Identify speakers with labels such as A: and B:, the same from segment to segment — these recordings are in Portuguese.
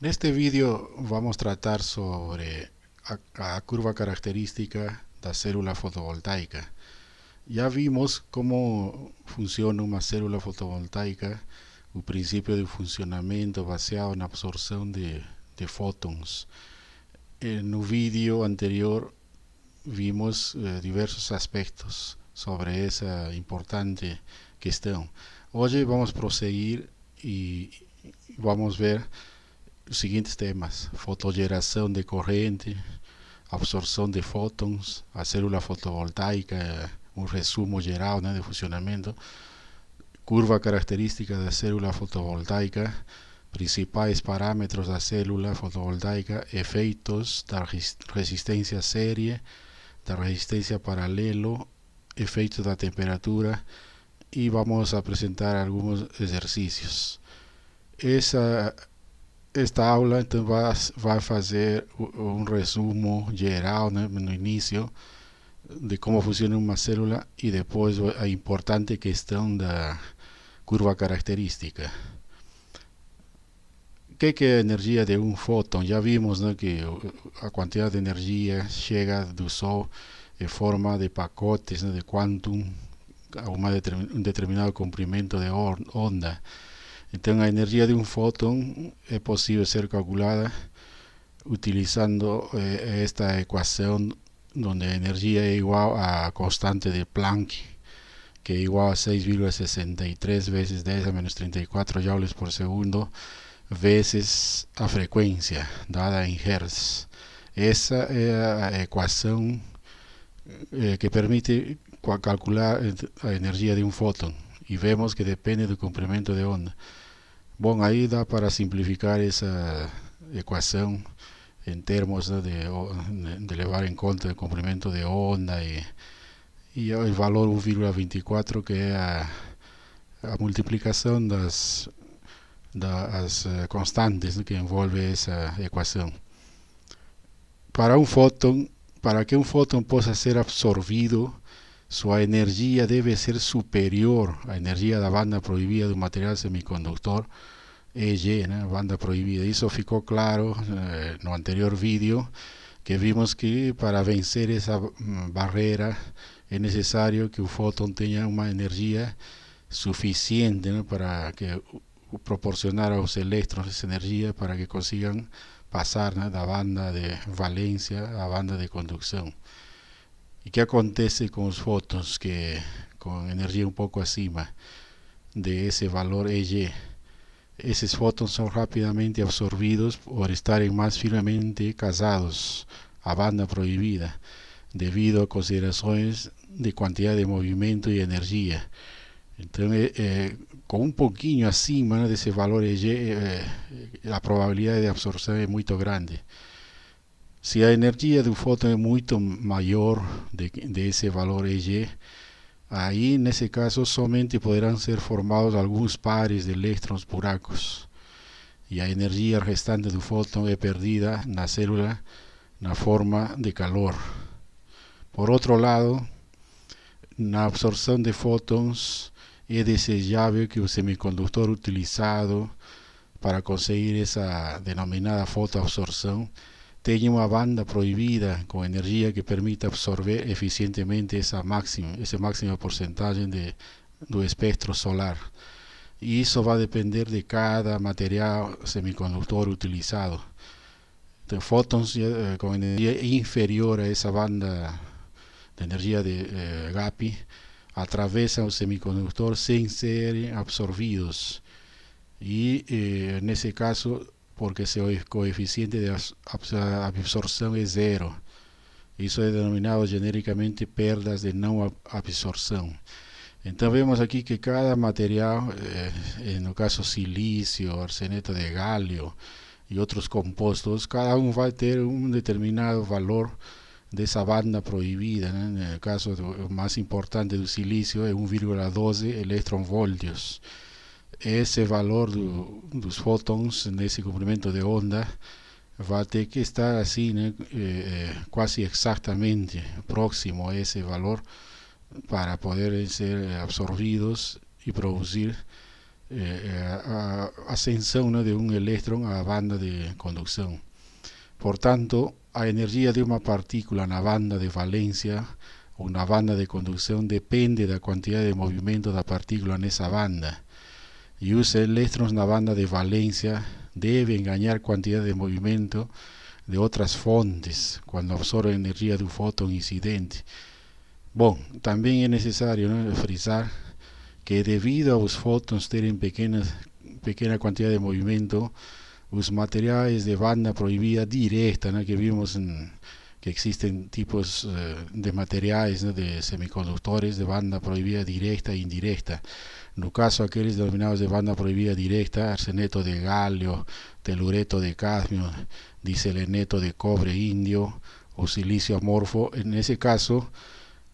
A: En este vídeo vamos a tratar sobre a curva característica da célula fotovoltaica. Ya vimos cómo funciona uma célula fotovoltaica, o princípio de funcionamento baseado na absorção de fótons. No vídeo anterior vimos diversos aspectos sobre essa importante questão. Hoje vamos prosseguir e vamos ver os seguintes temas: fotogeração de corrente, absorção de fótons, a célula fotovoltaica, um resumo geral, né, de funcionamento, curva característica da célula fotovoltaica, principais parâmetros da célula fotovoltaica, efeitos da resistência série, da resistência paralelo, efeitos da temperatura e vamos apresentar alguns exercícios. Esta aula então vai fazer um resumo geral, né, no início de como funciona uma célula e depois a importante questão da curva característica. O que é a energia de um fóton? Já vimos, né, que a quantidade de energia chega do Sol em forma de pacotes, né, de quantum a um determinado comprimento de onda. Então a energia de um fóton é possível ser calculada utilizando esta equação onde a energia é igual à constante de Planck, que é igual a 6,63 vezes 10 a menos 34 joules por segundo, vezes a frequência, dada em Hertz. Essa é a equação que permite calcular a energia de um fóton. E vemos que depende do comprimento de onda. Bom, aí dá para simplificar essa equação em termos, né, de levar em conta o comprimento de onda e o valor 1,24, que é a multiplicação das constantes, né, que envolve essa equação. Para um fóton, para que um fóton possa ser absorvido, sua energia deve ser superior à energia da banda proibida do material semicondutor, EG, né, banda proibida. Isso ficou claro no anterior vídeo, que vimos que para vencer essa barreira é necessário que o fóton tenha uma energia suficiente, né, para que proporcionar aos elétrons essa energia para que consigam passar, né, da banda de valência à banda de condução. E que acontece com os fótons que com energia um pouco acima de esse valor EG? Esses fótons são rapidamente absorvidos por estarem mais firmemente casados à banda proibida, devido a considerações de quantidade de movimento e energia. Então, com um pouquinho acima, né, desse valor EG, a probabilidade de absorção é muito grande. Se a energia do fóton é muito maior desse valor EG, aí nesse caso somente poderão ser formados alguns pares de elétrons buracos e a energia restante do fóton é perdida na célula na forma de calor. Por outro lado, na absorção de fótons é desejável que o semicondutor utilizado para conseguir essa denominada fotoabsorção tenha uma banda proibida com energia que permita absorver eficientemente essa máxima porcentagem do espectro solar. E isso vai depender de cada material semicondutor utilizado. Então, fótons com energia inferior a essa banda de energia de GAPI atravessam o semicondutor sem serem absorvidos. E nesse caso, porque seu coeficiente de absorção é zero. Isso é denominado genericamente perdas de não absorção. Então vemos aqui que cada material, no caso silício, arseneto de gálio e outros compostos, cada um vai ter um determinado valor dessa banda proibida, né? No caso o mais importante do silício é 1,12 electronvolts. Esse valor dos fótons nesse comprimento de onda vai ter que estar assim, né, quase exatamente próximo a esse valor para poderem ser absorvidos e produzir ascensão, né, de um elétron à banda de condução. Portanto, a energia de uma partícula na banda de valência ou na banda de condução depende da quantidade de movimento da partícula nessa banda. E os elétrons na banda de valência devem ganhar quantidade de movimento de outras fontes quando absorvem energia do fóton incidente. Bom, também é necessário, né, frisar que devido aos fótons terem pequena quantidade de movimento, os materiais de banda proibida direta, né, que vimos que existen tipos de materiais, né, de semicondutores de banda proibida direta e indirecta. No caso, aqueles denominados de banda proibida directa, arseneto de galio, telureto de cadmio, diseleneto de cobre indio o silicio amorfo, en ese caso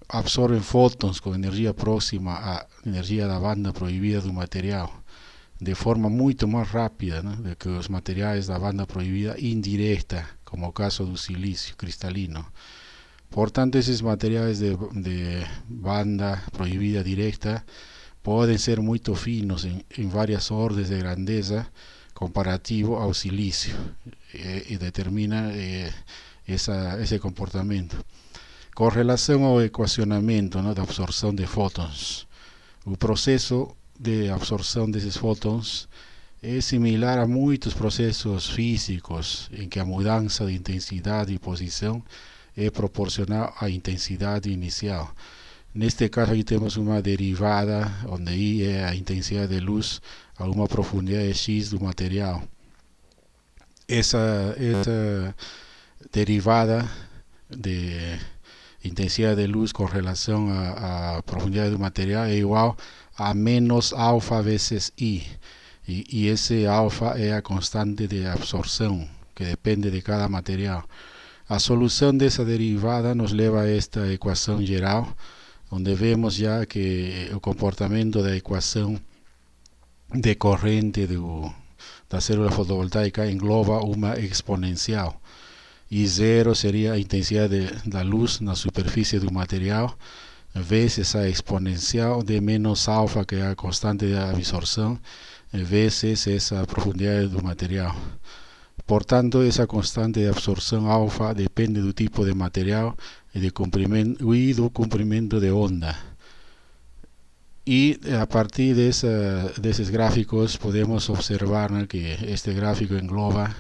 A: absorben fótons com energia próxima à energia da banda proibida do material, de forma muito mais rápida, né, do que os materiais da banda proibida indirecta, como o caso do silício cristalino. Portanto, esses materiais de banda proibida directa podem ser muito finos em várias ordens de grandeza comparativo ao silício, e determina esse comportamento. Com relação ao equacionamento, né, da absorção de fótons, o processo de absorção desses fótons é similar a muitos processos físicos em que a mudança de intensidade e posição é proporcional à intensidade inicial. Neste caso aqui temos uma derivada, onde I é a intensidade de luz a uma profundidade x do material. Essa derivada de intensidade de luz com relação à profundidade do material é igual a menos alfa vezes I. E esse alfa é a constante de absorção, que depende de cada material. A solução dessa derivada nos leva a esta equação geral, onde vemos já que o comportamento da equação de corrente da célula fotovoltaica engloba uma exponencial. E zero seria a intensidade da luz na superfície do material, vezes a exponencial de menos alfa, que é a constante de absorção, vezes essa profundidade do material. Portanto, essa constante de absorção alfa depende do tipo de material e do comprimento de onda. E a partir desses gráficos podemos observar, né, que este gráfico engloba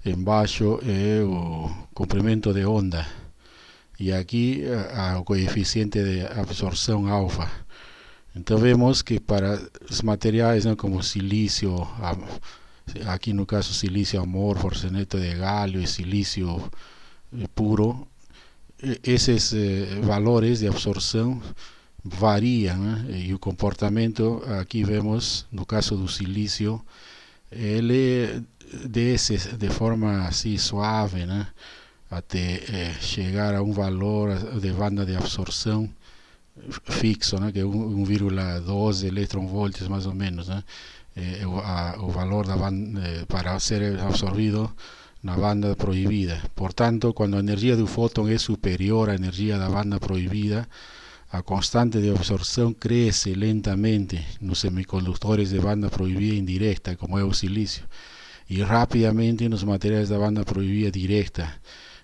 A: embaixo o comprimento de onda e aqui o coeficiente de absorção alfa. Então vemos que para os materiais, né, como silício, aqui no caso silício amorfo, arseneto de galio e silício puro, esses valores de absorção variam, né? E o comportamento, aqui vemos, no caso do silício, ele desce de forma assim suave, né, até chegar a um valor de banda de absorção fixo, né, que é 1,12 electronvolts mais ou menos, né, o valor da banda para ser absorvido na banda proibida. Portanto, quando a energia do fóton é superior à energia da banda proibida, a constante de absorção cresce lentamente nos semicondutores de banda proibida indirecta, como é o silício, e rapidamente nos materiais da banda proibida directa.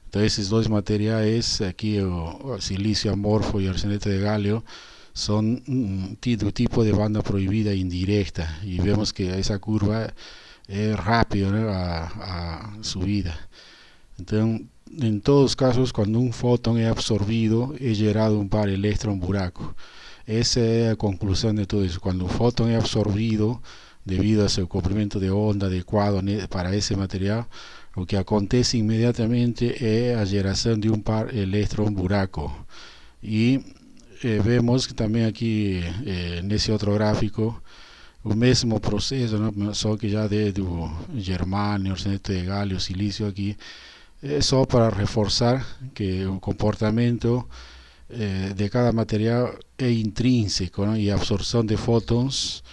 A: Então, esses dois materiais, aqui o silício amorfo e o arseneto de galio, são do tipo de banda proibida indirecta, e vemos que essa curva é rápida, né, a subida. Então, em todos os casos, quando um fóton é absorvido, é gerado um par elétron-buraco. Essa é a conclusão de tudo isso. Quando o fóton é absorvido, devido a seu comprimento de onda adequado para esse material, o que acontece imediatamente é a geração de um par elétron-buraco. E vemos que também aqui, nesse outro gráfico, o mesmo processo, né, só que já do germânio, arseneto de galio, silício aqui, é só para reforçar que o comportamento de cada material é intrínseco, né, e a absorção de fótons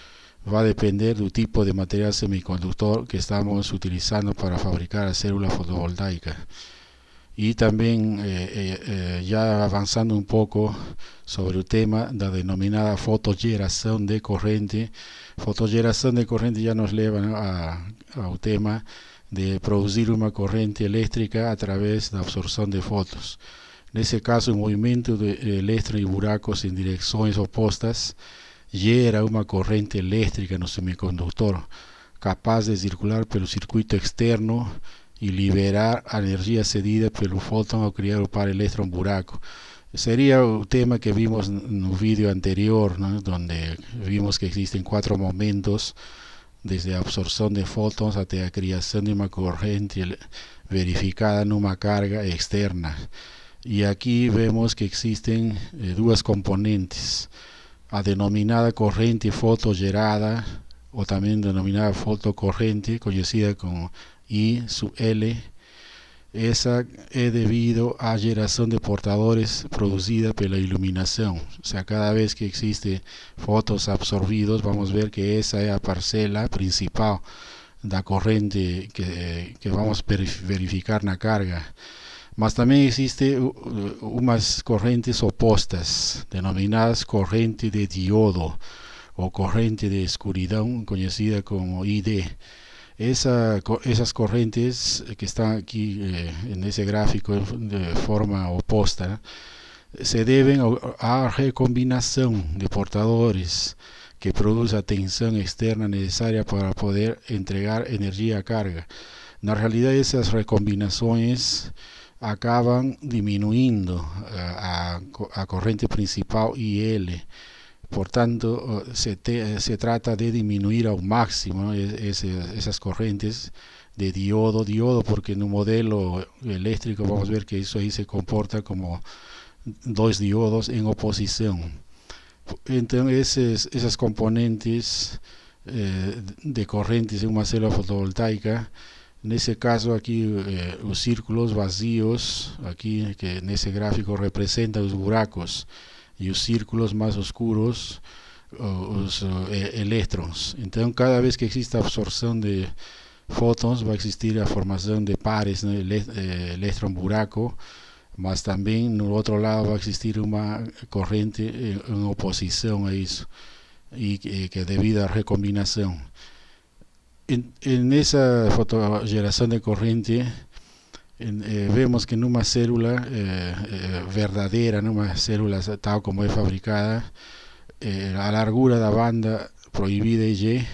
A: vai depender do tipo de material semicondutor que estamos utilizando para fabricar a célula fotovoltaica. Y también ya avanzando un poco sobre el tema da denominada fotogeração de corrente. Fotogeração de corrente ya nos lleva, ¿no?, al tema de producir una corriente eléctrica a través de la absorción de fotos. En ese caso, el movimiento de eléctrons y buracos en direcciones opuestas gera una corriente eléctrica en el semiconductor, capaz de circular por el circuito externo y liberar energía cedida por el fóton al crear un par eléctron buraco. Sería un tema que vimos en un vídeo anterior, ¿no?, donde vimos que existen 4 momentos, desde la absorción de fótons hasta la creación de una corriente verificada en una carga externa. Y aquí vemos que existen dos componentes: la denominada corriente fotogerada, o también denominada fotocorriente, conocida como I sub L. Esa es debido a generación de portadores producida por la iluminación. O sea, cada vez que existe fotos absorbidos, vamos a ver que esa es la parcela principal de la corriente que vamos a verificar en la carga. Mas también existe unas corrientes opuestas, denominadas corriente de diodo o corriente de oscuridad, conocida como ID. Esas corrientes que están aquí en ese gráfico de forma opuesta se deben a recombinación de portadores que produce la tensión externa necesaria para poder entregar energía a carga. En realidad, esas recombinaciones acaban disminuyendo a corriente principal IL. Por tanto, se trata de disminuir al máximo, ¿no?, esas corrientes de diodo, porque en un modelo eléctrico vamos a ver que eso ahí se comporta como 2 diodos en oposición. Entonces, esas componentes de corrientes en una célula fotovoltaica, en ese caso aquí los círculos vacíos, aquí que en ese gráfico representan los buracos, y los círculos más oscuros, los electrones. Entonces, cada vez que existe absorción de fotons, va a existir la formación de pares, ¿no?, electrón buraco, mas también en el otro lado va a existir una corriente en oposición a eso, y que debido a recombinación. En esa fotogeneración de corriente, vemos que en una célula verdadera, en una célula tal como es fabricada, la largura de la banda prohibida Y es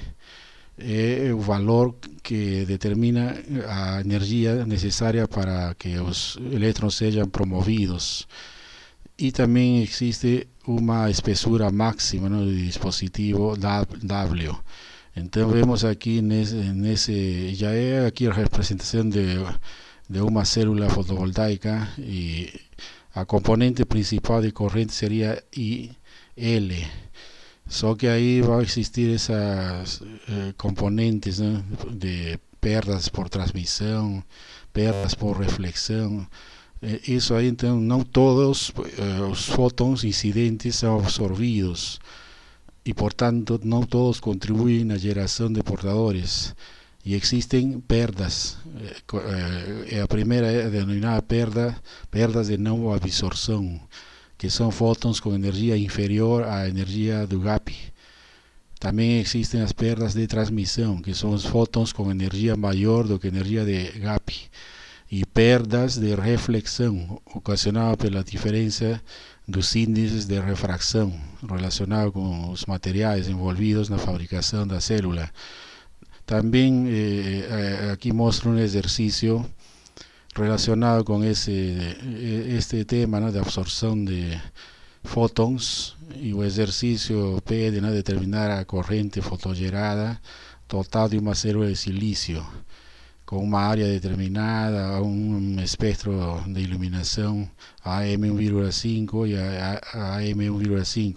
A: el valor que determina la energía necesaria para que los electrones sean promovidos. Y también existe una espesura máxima, ¿no?, de dispositivo W. Entonces vemos aquí en ese ya es aquí la representación de una célula fotovoltaica, y la componente principal de corriente sería IL. Solo que ahí va a existir esas componentes, ¿no?, de perdas por transmisión, perdas por reflexión. Eso ahí, entonces, no todos los fotons incidentes son absorbidos, y por tanto no todos contribuyen a la generación de portadores, y existen perdas. La primera es denominada perdas de no absorción, que son fotons con energía inferior a energía de Guppy. También existen las perdas de transmisión, que son fotons con energía mayor do que energía de Guppy, y perdas de reflexión ocasionadas por la diferencia de los índices de refracción relacionados con los materiales envolvidos en la fabricación de la célula. También aquí muestro un ejercicio relacionado con este tema, ¿no?, de absorción de fotons, y el ejercicio pide, ¿no?, determinar la corriente fotogerada total de una célula de silicio con una área determinada, un espectro de iluminación AM1,5 y AM1,5,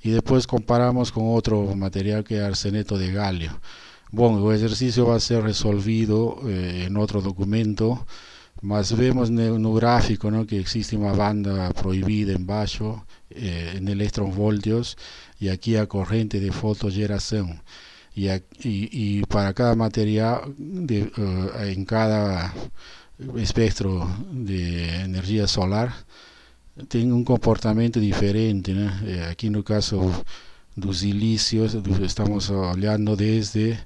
A: y después comparamos con otro material que es arseneto de galio. Bueno, el ejercicio va a ser resolvido en otro documento, mas vemos en el gráfico, ¿no?, que existe una banda prohibida en bajo en electronvoltios, y aquí a corriente de fotogeneración. Y para cada material, en cada espectro de energia solar tem um comportamento diferente, né? Aqui no caso do silício, estamos olhando desde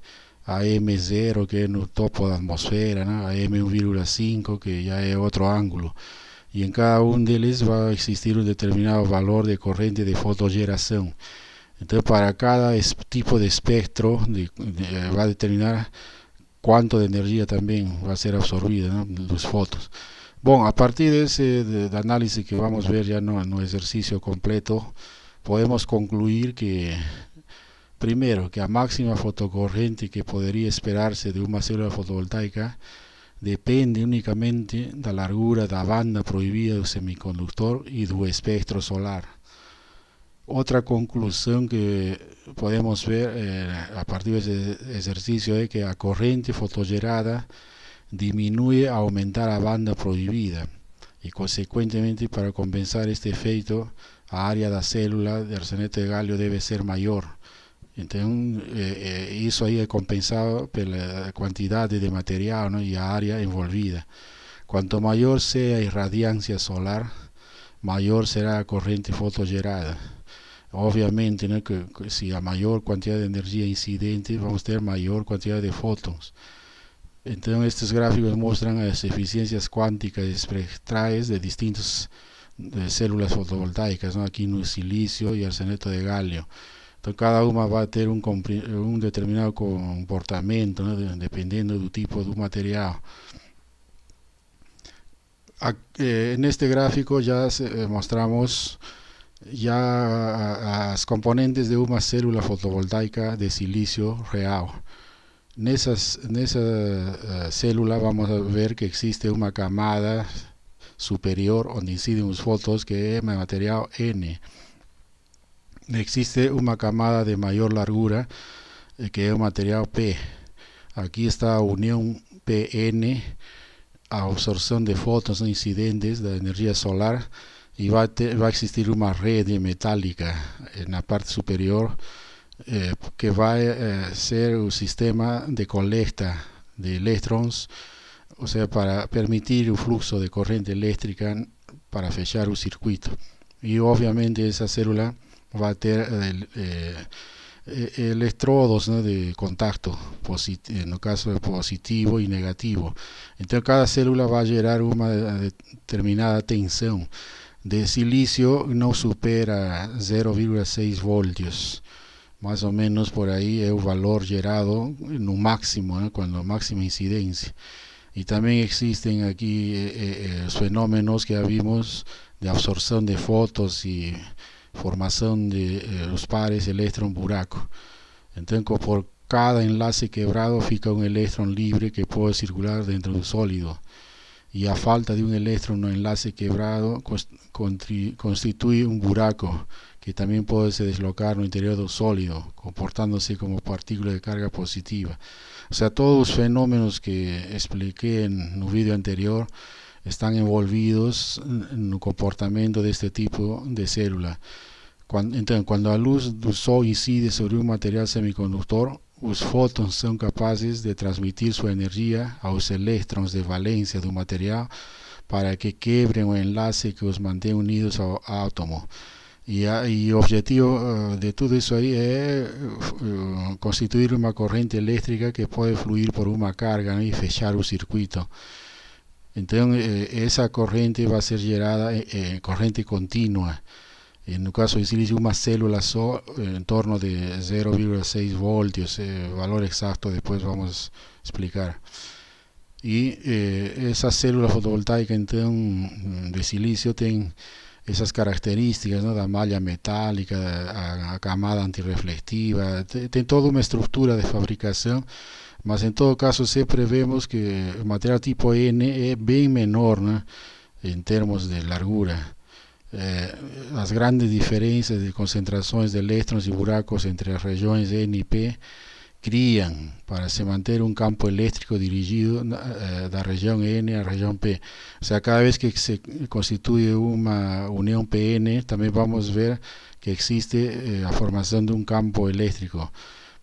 A: a M0, que é no topo da atmosfera, né? A M1,5, que já é outro ângulo. E em cada um deles vai existir um determinado valor de corrente de fotogeração. Então, para cada tipo de espectro, vai determinar quanto de energia também vai ser absorvida, né, dos fotos. Bom, a partir desse análise que vamos ver já no exercício completo, podemos concluir que, primeiro, que a máxima fotocorrente que poderia esperar-se de uma célula fotovoltaica depende unicamente da largura da banda proibida do semiconductor e do espectro solar. Outra conclusão que podemos ver a partir desse exercício é que a corrente fotogerada diminui ao aumentar a banda proibida e, consequentemente, para compensar este efeito, a área da célula de arseneto de galho deve ser maior. Então, isso aí é compensado pela quantidade de material, né, e a área envolvida. Quanto maior seja a irradiância solar, maior será a corrente fotogerada. Obviamente, né, que se a maior quantidade de energia incidente, vamos ter maior quantidade de fótons. Então, estes gráficos mostram as eficiências quânticas espectrais de distintas células fotovoltaicas, né, aqui no silício e arseneto de galho. Então, cada uma vai ter um determinado comportamento, né, dependendo do tipo do material. Neste gráfico já mostramos já as componentes de uma célula fotovoltaica de silício real. Nessa célula vamos a ver que existe uma camada superior onde incidem os fótons, que é material N. Existe uma camada de maior largura, que é o material P. Aqui está a união PN, a absorção de fótons incidentes da energia solar, e vai existir uma rede metálica na parte superior, que vai ser o sistema de coleta de elétrons, ou seja, para permitir o fluxo de corrente elétrica para fechar o circuito. E, obviamente, essa célula vai ter eletrodos, né, de contato, no caso positivo e negativo. Então, cada célula vai gerar uma determinada tensão. De silício não supera 0,6 volts, mais ou menos por aí é o valor gerado no máximo, né, quando a máxima incidência. E também existem aqui os fenômenos que já vimos de absorção de fótons e formação de os pares elétron-buraco. Então, por cada enlace quebrado fica um elétron livre que pode circular dentro do sólido. E a falta de um elétron no enlace quebrado constitui um buraco que também pode se deslocar no interior do sólido, comportando-se como partícula de carga positiva. Ou seja, todos os fenômenos que expliquei no vídeo anterior estão envolvidos no comportamento deste tipo de célula. Então, quando a luz do sol incide sobre um material semicondutor, os fótons são capazes de transmitir sua energia aos elétrons de valência do material para que quebrem o enlace que os mantém unidos ao átomo. E o objetivo de tudo isso aí é constituir uma corrente elétrica que pode fluir por uma carga, né, e fechar o circuito. Então, essa corrente vai ser gerada em corrente contínua. No caso de silício, uma célula só, em torno de 0,6 volts, valor exato depois vamos explicar. E essa célula fotovoltaica, então, de silício, tem essas características, né, da malha metálica, a camada antirrefletiva, tem toda uma estrutura de fabricação, mas em todo caso sempre vemos que o material tipo N é bem menor, né, em termos de largura. As grandes diferenças de concentrações de elétrons e buracos entre as regiões N e P criam para se manter um campo elétrico dirigido da região N à região P. Ou seja, cada vez que se constitui uma união PN, também vamos ver que existe a formação de um campo elétrico.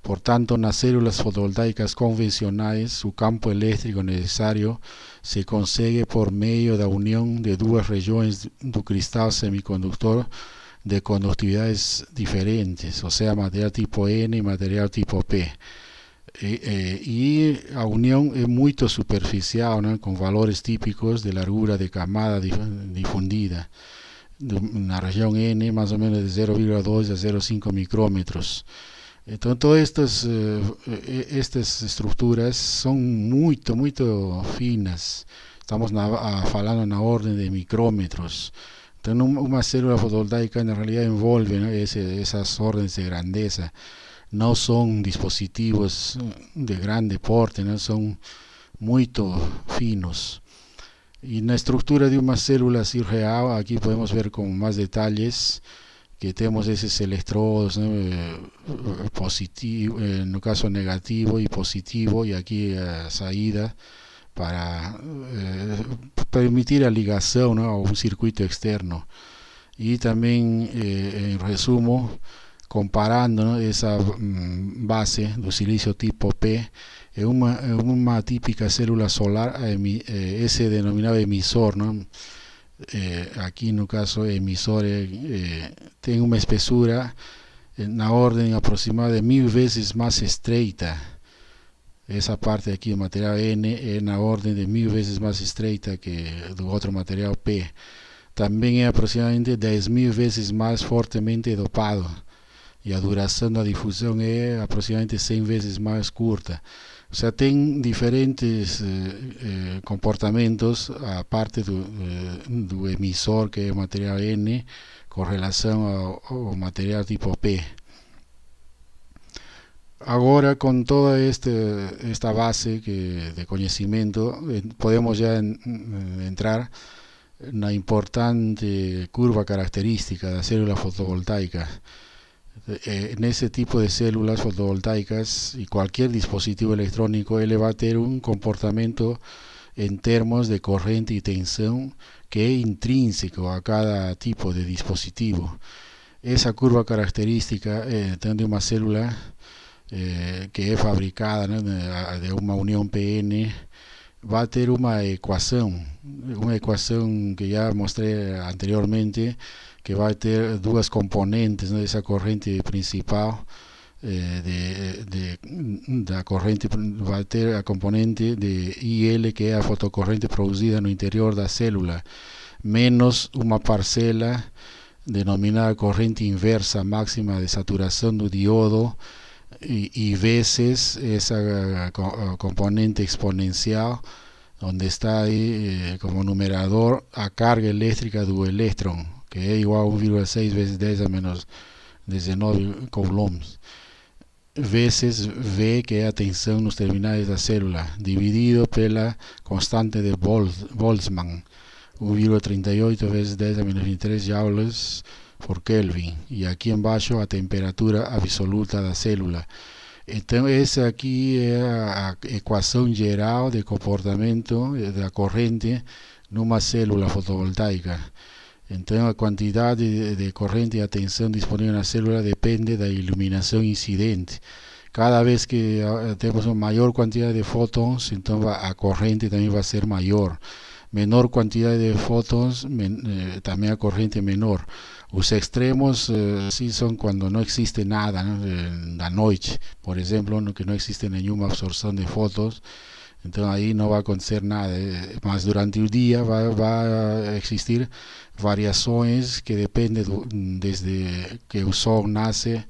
A: Por tanto, nas células fotovoltaicas convencionais, o campo elétrico necessário se consegue por meio da união de duas regiões do cristal semicondutor de condutividades diferentes, ou seja, material tipo N e material tipo P. E a união é muito superficial, né, com valores típicos de largura de camada difundida na região N, mais ou menos de 0,2 a 0,5 micrômetros. Então, todas estas estruturas são muito finas. Estamos falando na ordem de micrômetros. Então, uma célula fotovoltaica, na realidade, envolve, né, essas ordens de grandeza. Não são dispositivos de grande porte, né, são muito finos. E na estrutura de uma célula assim real, aqui podemos ver com mais detalhes que temos esses eletrodos, né, positivo, no caso negativo e positivo, e aqui a saída para permitir a ligação, né, a um circuito externo. E também, em resumo, comparando, né, essa base do silício tipo P é uma típica célula solar, esse denominado emissor, né? Aqui no caso emisor tem uma espessura na ordem aproximada de 1000 vezes mais estreita. Essa parte aqui do material N é na ordem de 1000 vezes mais estreita que do outro material P. Também é aproximadamente 10.000 vezes mais fortemente dopado. E a duração da difusão é aproximadamente 100 vezes mais curta. Ou seja, tem diferentes comportamentos, a parte do emissor, que é o material N, com relação ao material tipo P. Agora, com toda esta base de conhecimento, podemos já entrar na importante curva característica da célula fotovoltaica. En ese tipo de células fotovoltaicas y cualquier dispositivo electrónico, él va a tener un comportamiento en términos de corriente y tensión que es intrínseco a cada tipo de dispositivo. Esa curva característica de una célula que es fabricada, ¿no?, de una unión PN, va a tener una ecuación que ya mostré anteriormente, que va a tener dos componentes, ¿no?, de esa corriente principal. Da corrente va a ter a componente de IL, que é a fotocorrente produzida no interior da célula, menos uma parcela denominada corrente inversa máxima de saturação do diodo, e vezes essa componente exponencial, onde está aí como numerador a carga elétrica do elétron, que é igual a 1,6 vezes 10 a menos 19 coulombs, vezes V, que é a tensão nos terminais da célula, dividido pela constante de Boltzmann, 1,38 vezes 10 a menos 23 joules por Kelvin, e aqui embaixo a temperatura absoluta da célula. Então, essa aqui é a equação geral de comportamento da corrente numa célula fotovoltaica. Então, a quantidade de corrente e a tensão disponível na célula depende da iluminação incidente. Cada vez que temos uma maior quantidade de fótons, então a corrente também vai ser maior. Menor quantidade de fótons, também a corrente é menor. Os extremos sí são quando não existe nada, né, da noite, por exemplo, no que não existe nenhuma absorção de fótons. Então aí não vai acontecer nada, mas durante o dia vai existir variações que dependem desde que o sol nasce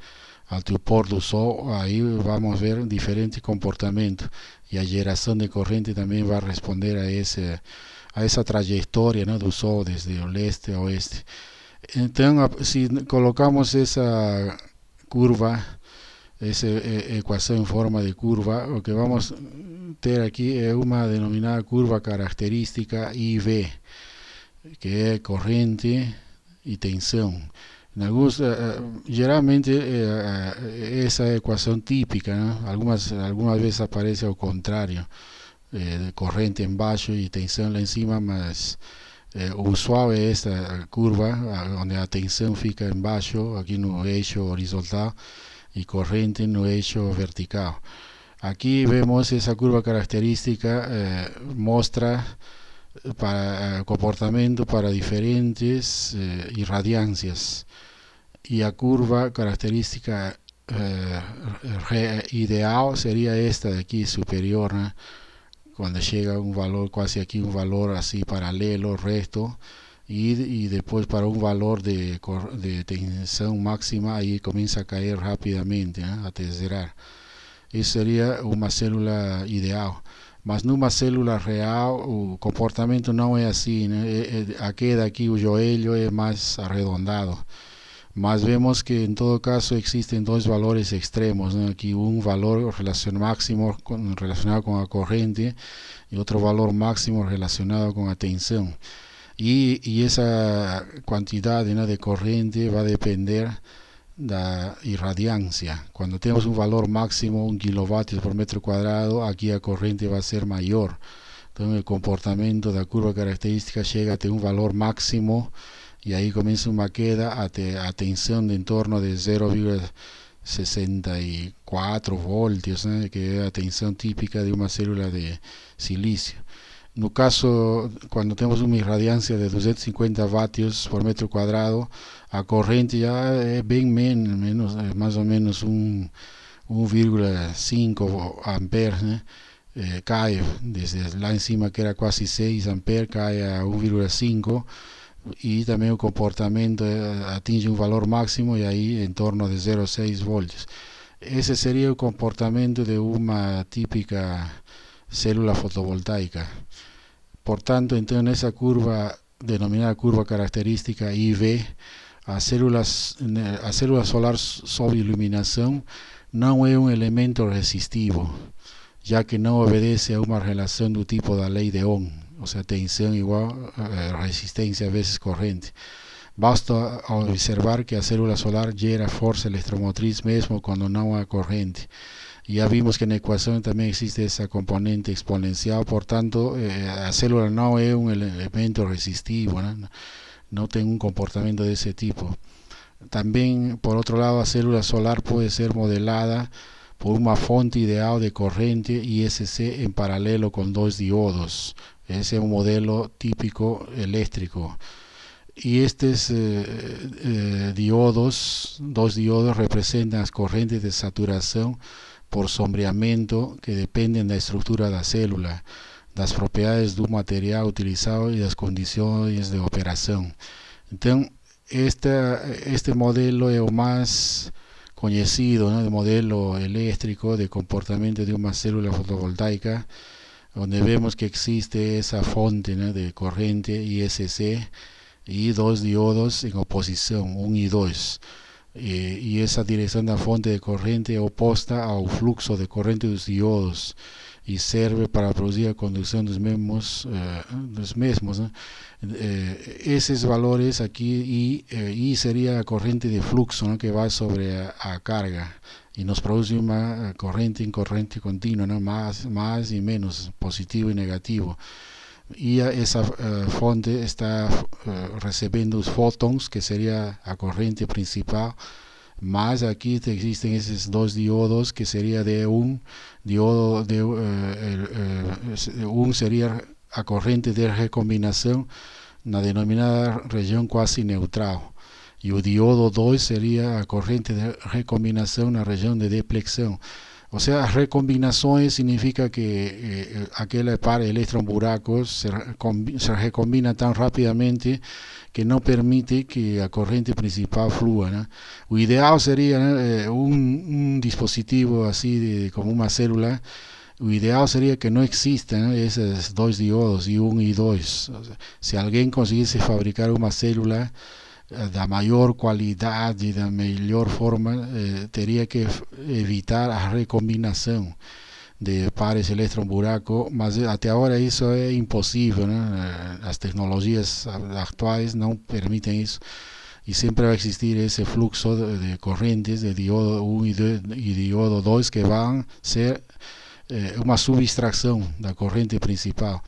A: até o pôr do sol. Aí vamos ver diferentes comportamentos, e a geração de corrente também vai responder a essa trajetória, né, do sol desde o leste a oeste. Então, se colocamos essa curva, essa equação em forma de curva, o que vamos ter aqui é uma denominada curva característica IV, que é corrente e tensão. Geralmente essa é a equação típica, né? Algumas vezes aparece ao contrário, corrente embaixo e tensão lá em cima, mas o usual é esta curva, onde a tensão fica embaixo, aqui no eixo horizontal, e corrente no eixo vertical. Aqui vemos essa curva característica, mostra para comportamento para diferentes irradiâncias, e a curva característica ideal seria esta daqui superior, né? Quando chega um valor quase aqui, um valor assim paralelo, reto, e depois para um valor de tensão máxima, aí começa a cair rapidamente, né? Até zerar. Isso seria uma célula ideal. Mas numa célula real o comportamento não é assim, né? A queda aqui, o joelho é mais arredondado. Mas vemos que em todo caso existen dois valores extremos, né? Aqui um valor máximo relacionado com a corrente e outro valor máximo relacionado com a tensão. E essa quantidade, né, de corrente vai depender da irradiância. Quando temos um valor máximo, 1 kW por metro quadrado, aqui a corrente vai ser maior. Então o comportamento da curva característica chega até um valor máximo e aí começa uma queda até a tensão de em torno de 0,64 volts, né, que é a tensão típica de uma célula de silício. No caso, quando temos uma irradiância de 250 vatios por metro quadrado, a corrente já é bem menos, mais ou menos 1,5 amperes, né? Cai desde lá em cima, que era quase 6 amperes, cai a 1,5, e também o comportamento atinge um valor máximo e aí em torno de 0,6 volts. Esse seria o comportamento de uma típica célula fotovoltaica. Portanto, então, nessa curva denominada curva característica IV, a célula solar sob iluminação não é um elemento resistivo, já que não obedece a uma relação do tipo da lei de Ohm, ou seja, tensão igual a resistência vezes corrente. Basta observar que a célula solar gera força eletromotriz mesmo quando não há corrente. Ya vimos que en la ecuación también existe esa componente exponencial, por tanto, la célula no es un elemento resistivo, no tiene un comportamiento de ese tipo. También, por otro lado, la célula solar puede ser modelada por una fuente ideal de corriente ISC en paralelo con dos diodos. Ese es un modelo típico eléctrico. Y estos dos diodos representan las corrientes de saturación por sombreamento que dependen da estrutura da célula, das propriedades do material utilizado e das condições de operação. Então, este modelo é o mais conhecido, né, de modelo elétrico de comportamento de uma célula fotovoltaica, onde vemos que existe essa fonte, né, de corrente ISC e dois diodos em oposição, 1 e 2. Y esa dirección de la fuente de corriente opuesta al flujo de corriente de los diodos y sirve para producir la conducción de los mismos, ¿no? Esos valores aquí y sería la corriente de flujo, ¿no?, que va sobre a carga y nos produce una corriente en corriente continua, ¿no?, más y menos, positivo y negativo. Y esa fonte está recibiendo los fótons, que sería la corriente principal, más aquí existen esos dos diodos, que sería de un diodo un sería la corriente de recombinación, la denominada región cuasi neutral, y el diodo 2 sería la corriente de recombinación, la región de deplexión. O sea, recombinações significa que aquele par elétron-buraco se recombina tão rapidamente que não permite que a corrente principal flua, né? O ideal seria, né, um dispositivo assim, como uma célula. O ideal seria que não existam, né, esses dois diodos, I1 e I2. Se alguém conseguisse fabricar uma célula da maior qualidade e da melhor forma, teria que evitar a recombinação de pares elétron-buraco, mas até agora isso é impossível, né? As tecnologias atuais não permitem isso e sempre vai existir esse fluxo de correntes de diodo 1 e diodo 2 que vão ser uma subtração da corrente principal.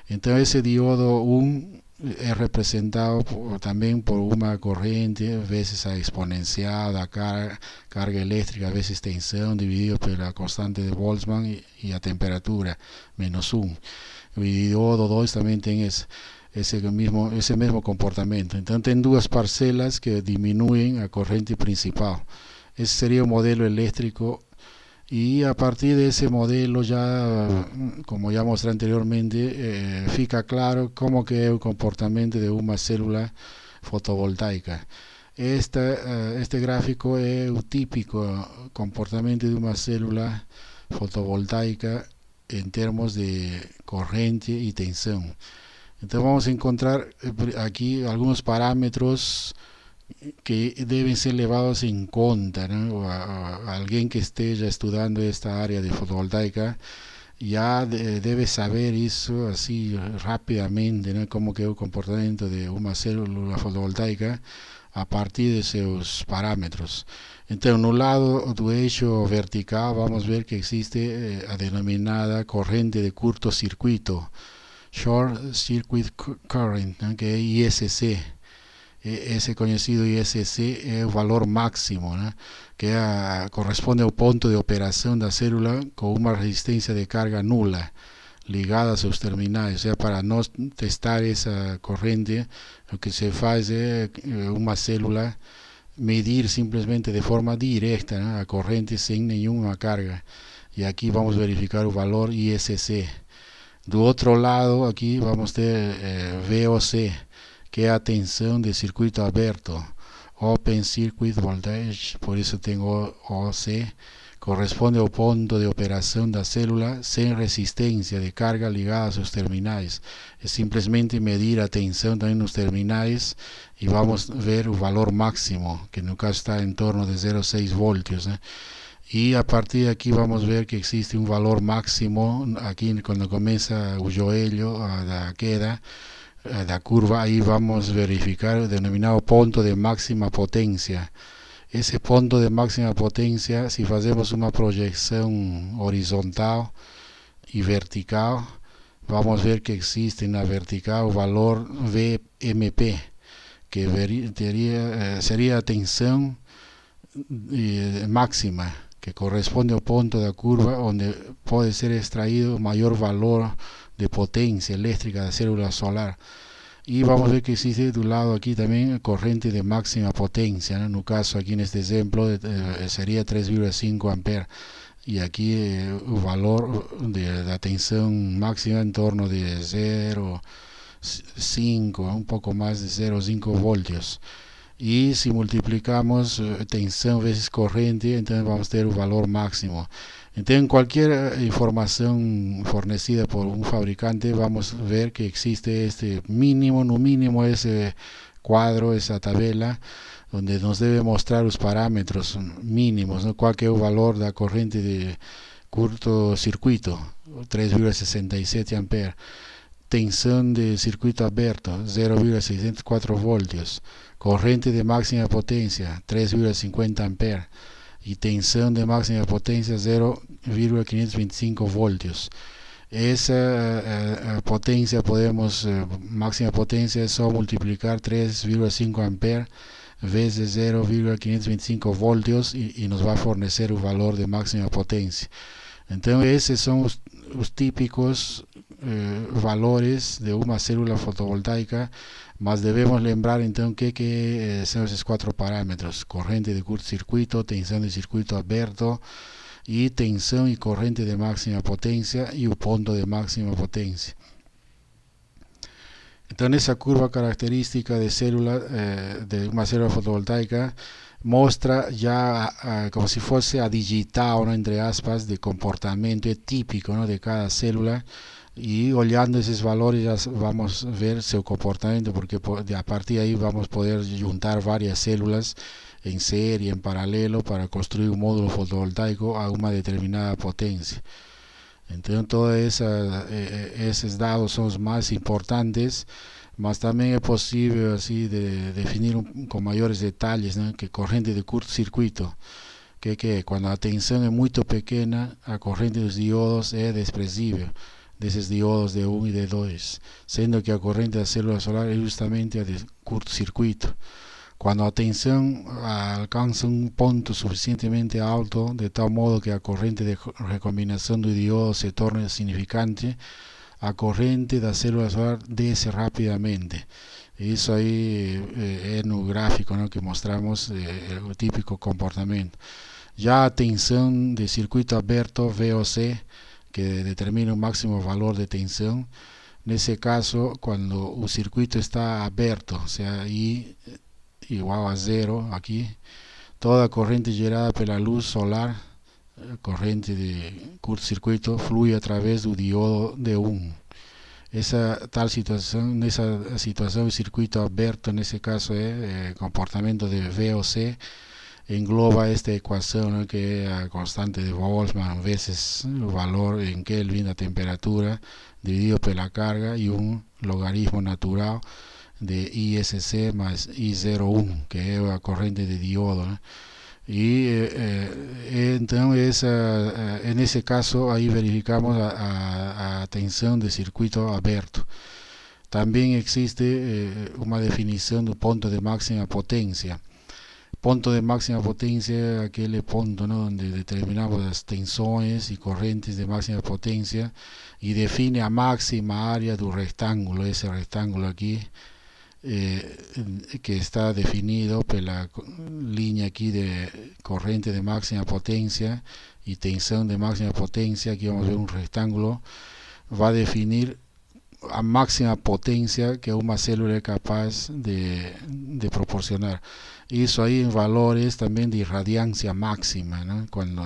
A: Então esse diodo 1 es representado también por una corriente, a veces a exponencial, a carga eléctrica, a veces tensión, dividido por la constante de Boltzmann y a temperatura, -1. Y O2 también tiene ese mismo comportamiento. Entonces, en dos parcelas que disminuyen a corriente principal. Ese sería un modelo eléctrico. Y a partir de ese modelo ya, como ya mostré anteriormente, fica claro cómo que es el comportamiento de una célula fotovoltaica. Este gráfico es el típico comportamiento de una célula fotovoltaica en términos de corriente y tensión. Entonces vamos a encontrar aquí algunos parámetros que deben ser llevados en cuenta, ¿no? A alguien que esté ya estudiando esta área de fotovoltaica ya debe saber eso así rápidamente, ¿no? Cómo queda el comportamiento de una célula fotovoltaica a partir de sus parámetros. Entonces, en un lado del eixo vertical vamos a ver que existe la denominada corriente de cortocircuito, Short Circuit Current, ¿no? Que es ISC. Ese conocido ISC es el valor máximo, ¿no? Que corresponde al punto de operación de la célula con una resistencia de carga nula ligada a sus terminales. O sea, para no testar esa corriente, lo que se hace es una célula medir simplemente de forma directa, ¿no?, la corriente sin ninguna carga. Y aquí vamos a verificar el valor ISC. Do otro lado, aquí vamos a tener VOC, que es a tensión de circuito abierto, Open Circuit Voltage, por eso tengo OC, corresponde al punto de operación de la célula sin resistencia de carga ligada a sus terminales. Es simplemente medir la tensión también en los terminales y vamos a ver el valor máximo, que en el caso está en torno de 0,6 voltios. Y a partir de aquí vamos a ver que existe un valor máximo, aquí cuando comienza el joelho, la queda, la curva, ahí vamos a verificar el denominado punto de máxima potencia. Ese punto de máxima potencia, si hacemos una proyección horizontal y vertical, vamos a ver que existe en la vertical el valor VMP, que sería tensión máxima, que corresponde al punto de la curva donde puede ser extraído mayor valor de potencia eléctrica de la célula solar. Y vamos a ver que existe de un lado aquí también corriente de máxima potencia, ¿no? En un caso aquí en este ejemplo sería 3,5 amperes. Y aquí el valor de la tensión máxima en torno de 0,5, un poco más de 0,5 voltios. Y si multiplicamos tensión veces corriente, entonces vamos a tener un valor máximo. Entonces, en cualquier información fornecida por un fabricante, vamos a ver que existe este mínimo, no mínimo, ese cuadro, esa tabla, donde nos debe mostrar los parámetros mínimos, ¿no? Cuál es el valor de la corriente de cortocircuito, 3,67 amperes. Tensión de circuito abierto, 0,604 voltios. Corriente de máxima potencia, 3,50 amperes. Y tensión de máxima potencia, 0,525 voltios. Esa potencia máxima potencia es solo multiplicar 3,5 amperes veces 0,525 voltios y nos va a fornecer un valor de máxima potencia. Entonces esos son los típicos valores de una célula fotovoltaica, mas debemos lembrar entonces que son esos cuatro parámetros: corriente de cortocircuito, tensión de circuito abierto y tensión y corriente de máxima potencia y un punto de máxima potencia. Entonces esa curva característica de célula de una célula fotovoltaica muestra ya como si fuese a digital, ¿no?, entre aspas, de comportamiento típico, ¿no?, de cada célula. Y olhando esos valores ya vamos a ver su comportamiento, porque a partir de ahí vamos a poder juntar varias células en serie, en paralelo, para construir un módulo fotovoltaico a una determinada potencia. Entonces todos esos datos son los más importantes, mas también es posible así de definir con mayores detalles, ¿no?, que corriente de cortocircuito, que cuando la tensión es muy pequeña, la corriente de los diodos es despreciable. desses diodos de 1 e de 2, sendo que a corrente da célula solar é justamente a de curto-circuito. Quando a tensão alcança um ponto suficientemente alto, de tal modo que a corrente de recombinação do diodo se torna significante, a corrente da célula solar desce rapidamente. Isso aí é no gráfico, que mostramos o típico comportamento. Já a tensão de circuito aberto, VOC, que determina o máximo valor de tensão, nesse caso, quando o circuito está aberto, ou seja, I igual a zero aqui, toda a corrente gerada pela luz solar, corrente de curto-circuito, flui através do diodo de 1. Nessa situação, o circuito aberto, nesse caso, é comportamento de VOC, engloba esta equação, que é a constante de Boltzmann vezes o valor em Kelvin da temperatura dividido pela carga e um logaritmo natural de ISC mais I01, que é a corrente de diodo. Então nesse caso aí verificamos a tensão de circuito aberto. Também existe uma definição do ponto de máxima potência. Ponto de máxima potência é aquele ponto, onde determinamos as tensões e correntes de máxima potência e define a máxima área do retângulo, esse retângulo aqui, que está definido pela linha aqui de corrente de máxima potência e tensão de máxima potência. Aqui vamos ver um retângulo, vai definir a máxima potência que uma célula é capaz de proporcionar. Isso aí em valores também de irradiância máxima, quando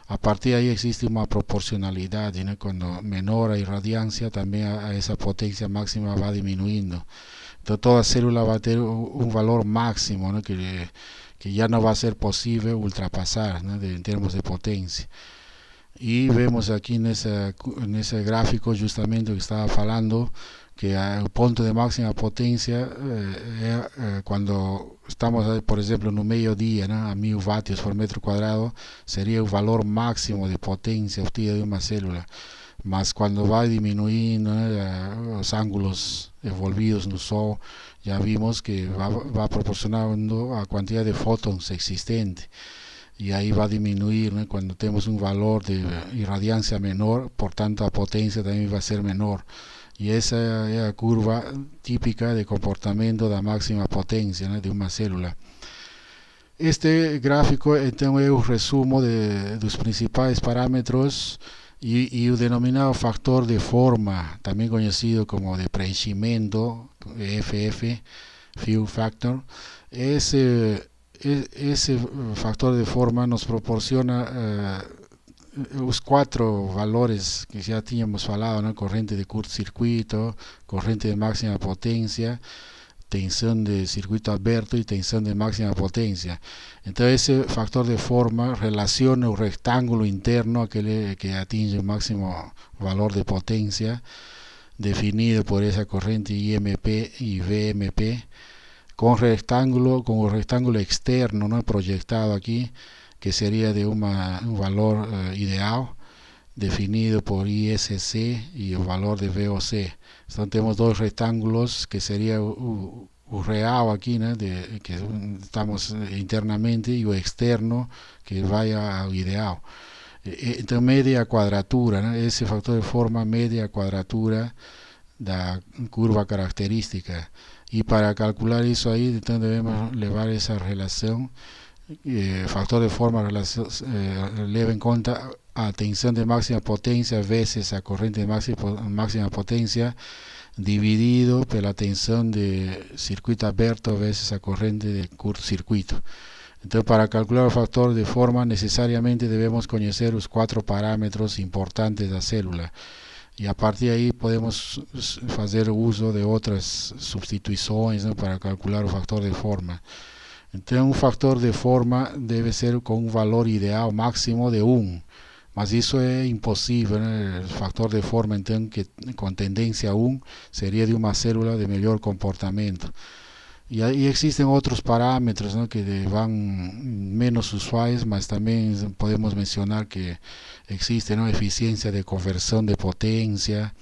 A: a partir de aí existe uma proporcionalidade, quando menor a irradiância, também essa potência máxima vai diminuindo. Então toda célula vai ter um valor máximo, que já não vai ser possível ultrapassar, em termos de potência. E vemos aqui nesse gráfico justamente o que estava falando, que o ponto de máxima potência é quando estamos, por exemplo, no meio-dia, a 1000 vatios por metro quadrado, seria o valor máximo de potência obtida de uma célula. Mas quando vai diminuindo, os ângulos envolvidos no Sol, já vimos que vai proporcionando a quantidade de fótons existente. E aí vai diminuir, quando temos um valor de irradiância menor, portanto a potência também vai ser menor. E essa é a curva típica de comportamento da máxima potência, de uma célula. Este gráfico então é o resumo dos principais parâmetros e o denominado factor de forma, também conhecido como de preenchimento, FF, Fill Factor. Esse factor de forma nos proporciona os 4 valores que já tínhamos falado, corrente de curto-circuito, corrente de máxima potência, tensão de circuito aberto e tensão de máxima potência. Então esse factor de forma relaciona o retângulo interno, aquele que atinge o máximo valor de potência, definido por essa corrente IMP e VMP, com o retângulo externo, proyectado aqui, que seria de um valor ideal, definido por ISC e o valor de VOC. Então temos dois retângulos, que seria o real aqui, que estamos internamente, e o externo, que vai ao ideal. Então mede a quadratura, esse factor de forma mede a quadratura da curva característica. E para calcular isso aí, então devemos levar essa relação. Factor de forma leva em conta a tensão de máxima potência vezes a corrente de máxima potência, dividido pela tensão de circuito aberto vezes a corrente de curto-circuito. Então, para calcular o factor de forma, necessariamente devemos conhecer os 4 parâmetros importantes da célula. E a partir daí podemos fazer uso de outras substituições, para calcular o factor de forma. Então, o factor de forma deve ser com um valor ideal máximo de 1. Mas isso é impossível, O factor de forma, então, que com tendência a 1, seria de uma célula de melhor comportamento. Y ahí existen otros parámetros, ¿no?, que van menos usuales, mas también podemos mencionar que existe, ¿no?, eficiencia de conversión de potencia,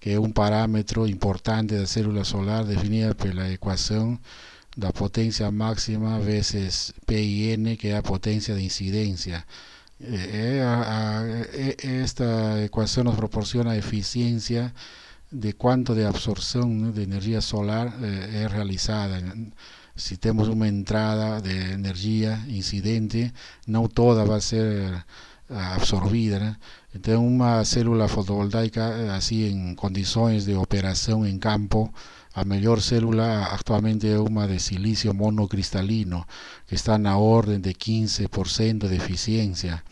A: que es un parámetro importante de la célula solar definida por la ecuación la potencia máxima veces P y N, que es la potencia de incidencia. Esta ecuación nos proporciona eficiencia de cuánto de absorción, ¿no?, de energía solar es realizada. Si tenemos una entrada de energía incidente, no toda va a ser absorbida, ¿no? Entonces una célula fotovoltaica así en condiciones de operación en campo, a mejor célula actualmente es una de silicio monocristalino, que está en la orden de 15% de eficiencia,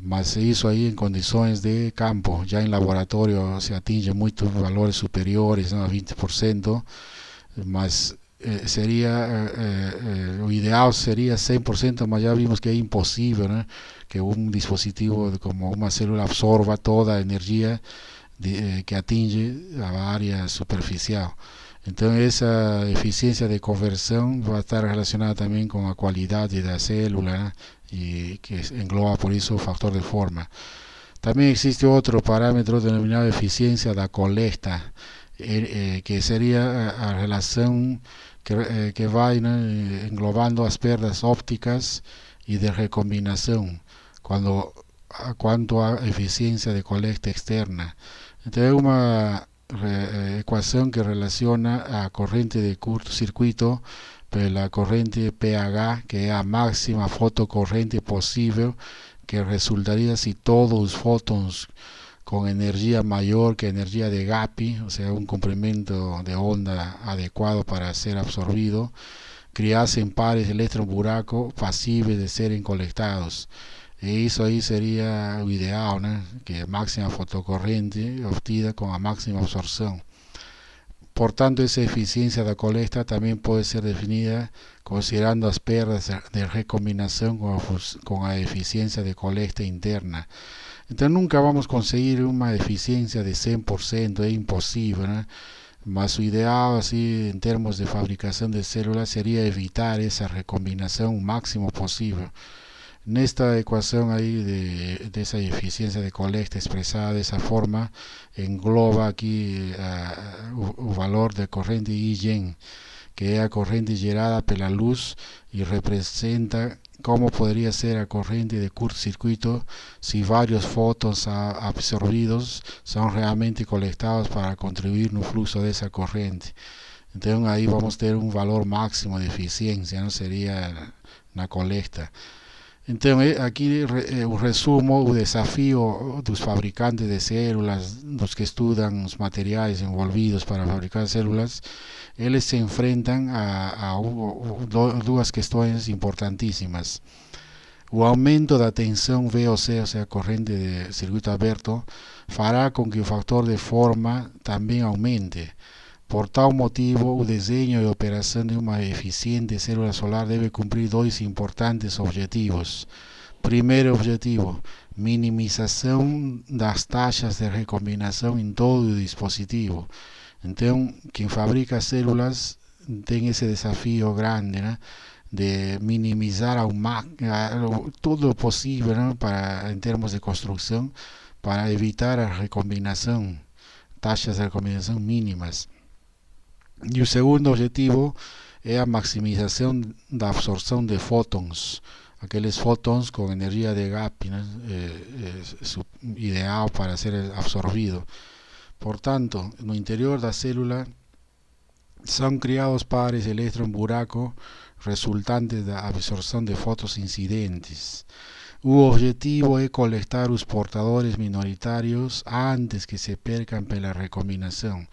A: mas se hizo ahí en condiciones de campo. Ya en laboratorio se atinge muchos valores superiores, ¿no?, a 20%, mas lo ideal sería 100%, mas ya vimos que es imposible, ¿no?, que un dispositivo como una célula absorba toda la energía que atinge a la área superficial. Entonces esa eficiencia de conversión va a estar relacionada también con la cualidad de la célula, ¿no?, y que engloba por eso factor de forma. También existe otro parámetro denominado eficiencia de colecta, que sería la relación que va, ¿no?, englobando las pérdidas ópticas y de recombinación cuanto a eficiencia de colecta externa. Entonces una ecuación que relaciona a corriente de cortocircuito, pero la corriente PH, que es la máxima fotocorriente posible, que resultaría si todos los fotones con energía mayor que energía de Gapi, o sea, un complemento de onda adecuado para ser absorbido, criasen pares electron-buraco pasibles de ser colectados. Y eso ahí sería lo ideal, ¿no?, que máxima fotocorriente obtenida con la máxima absorción. Por tanto, esa eficiencia de colecta también puede ser definida considerando las pérdidas de recombinación con la eficiencia de colecta interna. Entonces nunca vamos a conseguir una eficiencia de 100%, es imposible, ¿no? Mas lo ideal, así en términos de fabricación de células, sería evitar esa recombinación máximo posible. En esta ecuación ahí de esa eficiencia de colecta expresada de esa forma, engloba aquí el valor de corriente I, que es la corriente generada por la luz, y representa cómo podría ser la corriente de cortocircuito si varios fotones absorbidos son realmente colectados para contribuir en el flujo de esa corriente. Entonces ahí vamos a tener un valor máximo de eficiencia, ¿no? Sería la colecta. Entonces aquí un resumo, el desafío de los fabricantes de células, los que estudian los materiales envolvidos para fabricar células, ellos se enfrentan a dos cuestiones importantísimas. O aumento da tensão VOC, o sea, corrente de circuito aberto, fará com que o factor de forma também aumente. Por tal motivo, o desenho e operação de uma eficiente célula solar deve cumprir dois importantes objetivos. Primeiro objetivo, minimização das taxas de recombinação em todo o dispositivo. Então, quem fabrica células tem esse desafio grande, né, de minimizar todo lo posible, ¿no?, en términos de construcción, para evitar la recombinación, taxas de recombinación mínimas. Y el segundo objetivo es la maximización de la absorción de fótons, aquellos fótons con energía de Gapi, ¿no?, ideal para ser absorbido. Por tanto, en el interior de la célula son criados pares electrón-buraco resultantes da absorção de fotos incidentes. O objetivo é coletar os portadores minoritários antes que se percam pela recombinação.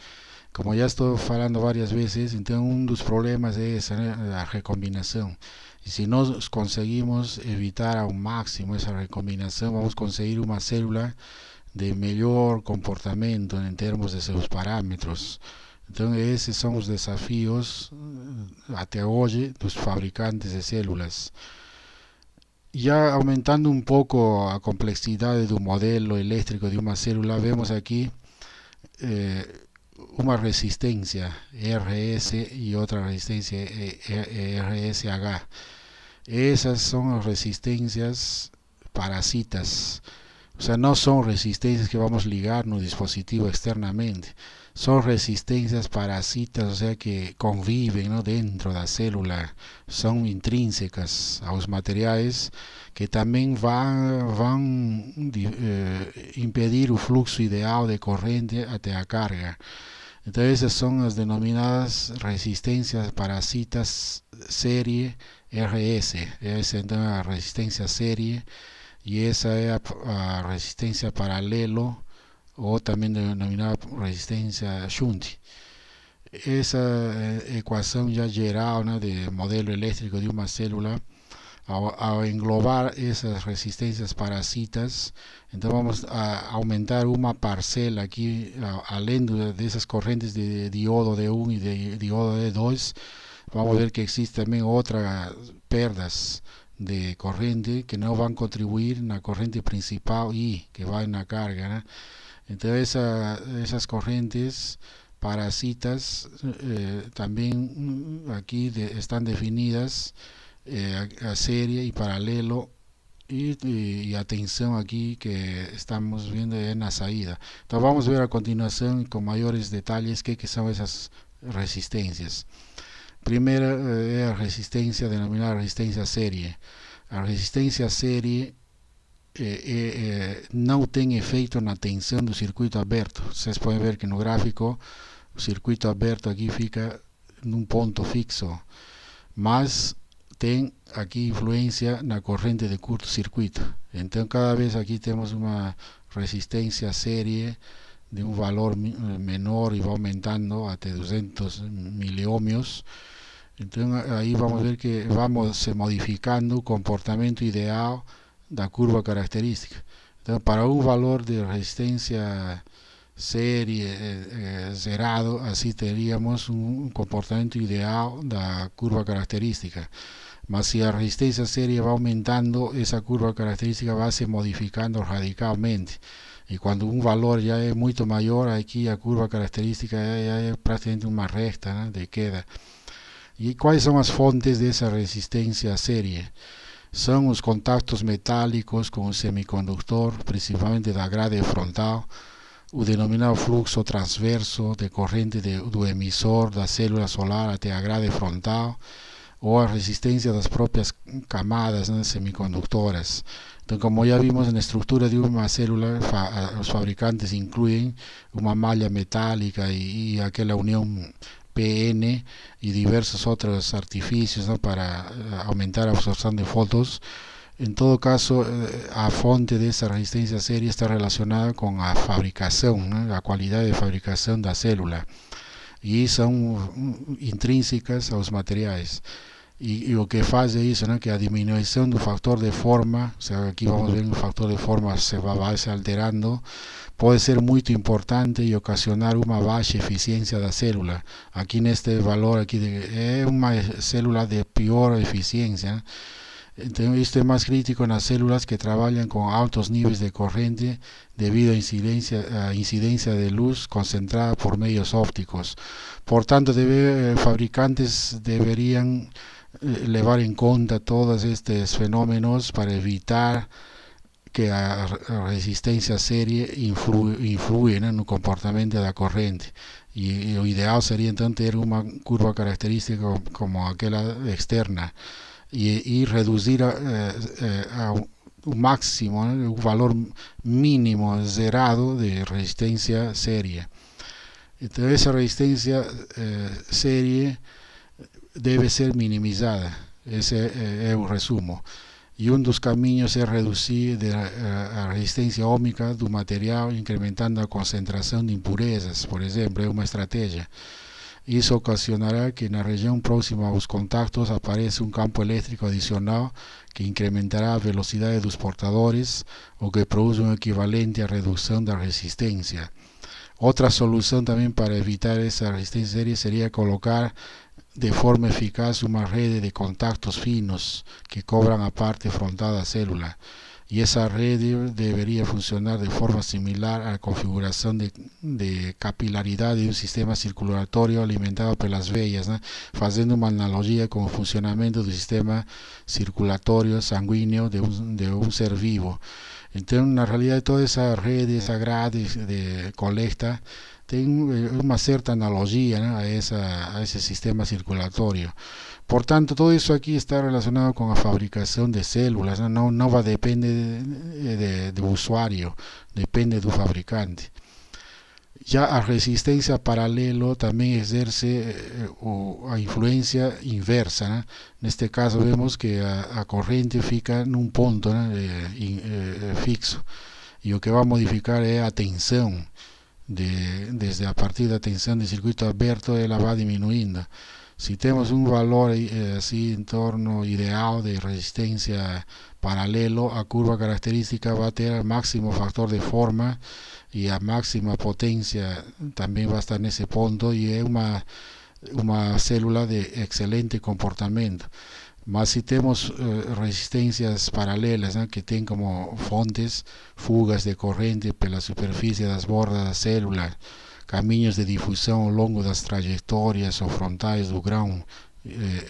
A: Como já estou falando várias vezes, então um dos problemas é essa, né, a recombinação. E se nós conseguimos evitar ao máximo essa recombinação, vamos conseguir uma célula de melhor comportamento em termos de seus parâmetros. Então esses são os desafios até hoje dos fabricantes de células. Já aumentando um pouco a complexidade do modelo elétrico de uma célula, vemos aqui una resistencia RS y otra resistencia RSH. Esas son resistencias parasitas. O sea, no son resistencias que vamos a ligar no dispositivo externamente. Son resistencias parasitas, o sea, que conviven, ¿no?, dentro de la célula. Son intrínsecas a los materiales que también van impedir el flujo ideal de corriente hasta la carga. Entonces esas son las denominadas resistencias parasitas serie RS. Esa es la resistencia serie y esa es la resistencia paralelo o también denominada resistencia shunt. Esa ecuación ya general, ¿no?, de modelo eléctrico de una célula, a englobar esas resistencias parasitas, entonces vamos a aumentar una parcela aquí, além de esas corrientes de diodo de 1 y de diodo de 2, vamos a ver que existen también otras perdas de corriente que no van a contribuir en la corriente principal y que va en la carga, ¿no? Entonces esas corrientes parasitas también aquí están definidas a serie y paralelo y atención aquí que estamos viendo en la salida. Entonces vamos a ver a continuación con mayores detalles qué son esas resistencias. Primera es la resistencia denominada resistencia serie. La resistencia serie não tem efeito na tensão do circuito aberto. Vocês podem ver que no gráfico o circuito aberto aqui fica num ponto fixo, mas tem aqui influência na corrente de curto-circuito. Então cada vez aqui temos uma resistência série de um valor menor e vai aumentando até 200 miliohmios. Então aí vamos ver que vamos se modificando o comportamento ideal da curva característica. Então, para um valor de resistência série zerado, assim teríamos um comportamento ideal da curva característica. Mas se a resistência série vai aumentando, essa curva característica vai se modificando radicalmente. E quando um valor já é muito maior, aqui a curva característica já é praticamente uma reta, né, de queda. E quais são as fontes dessa resistência série? São os contactos metálicos com o semicondutor, principalmente da grade frontal, o denominado fluxo transverso de corrente do emissor da célula solar até a grade frontal, ou a resistência das próprias camadas, né, semiconductoras. Então, como já vimos na estrutura de uma célula, os fabricantes incluem uma malha metálica e aquela união PN y diversos otros artificios, ¿no?, para aumentar la absorción de fotos. En todo caso, a fonte de esa resistencia serie está relacionada con la fabricación, ¿no?, la calidad de fabricación de la célula, y son intrínsecas a los materiales. Y lo que hace eso, ¿no?, que a disminución del factor de forma, o sea, aquí vamos a ver el factor de forma se va alterando, pode ser muito importante e ocasionar uma baixa eficiência da célula. Aqui neste valor aqui é uma célula de pior eficiência. Então isto é mais crítico nas células que trabalham com altos níveis de corrente devido à incidência de luz concentrada por meios ópticos. Portanto, fabricantes deveriam levar em conta todos estes fenômenos para evitar que a resistência série influi, né, no comportamento da corrente. E o ideal seria então ter uma curva característica como aquela externa e reduzir o máximo, né, o valor mínimo zerado de resistência série. Então essa resistência série deve ser minimizada. Esse é o resumo. E um dos caminhos é reduzir a resistência ohmica do material, incrementando a concentração de impurezas, por exemplo, é uma estratégia. Isso ocasionará que na região próxima aos contactos apareça um campo elétrico adicional que incrementará a velocidade dos portadores, o que produz um equivalente à redução da resistência. Outra solução também para evitar essa resistência série seria colocar de forma eficaz uma rede de contactos finos que cobram a parte frontal da célula. y esa red debería funcionar de forma similar a la configuración de capilaridad de un sistema circulatorio alimentado por las venas, ¿no? Haciendo una analogía con el funcionamiento del sistema circulatorio sanguíneo de un ser vivo. Entonces, en realidad, toda esa red, esa grade de colecta, tiene una cierta analogía, ¿no? a ese sistema circulatorio. Por tanto, todo eso aquí está relacionado con la fabricación de células, no va a depender del usuario, depende del fabricante. Ya a resistencia paralelo también ejerce a influencia inversa, ¿no? En este caso vemos que a corriente fica en un punto, ¿no? Fixo, y lo que va a modificar es la tensión. Desde a partir da tensão de circuito aberto ela vai diminuindo. Se temos um valor assim em torno ideal de resistência paralelo, a curva característica vai ter o máximo factor de forma e a máxima potência também vai estar nesse ponto, e é uma célula de excelente comportamento. Mas si tenemos resistencias paralelas, ¿no? Que tienen como fontes fugas de corriente por la superficie de las bordas de la célula, caminos de difusión ao longo das trajetórias ou frontais do grão,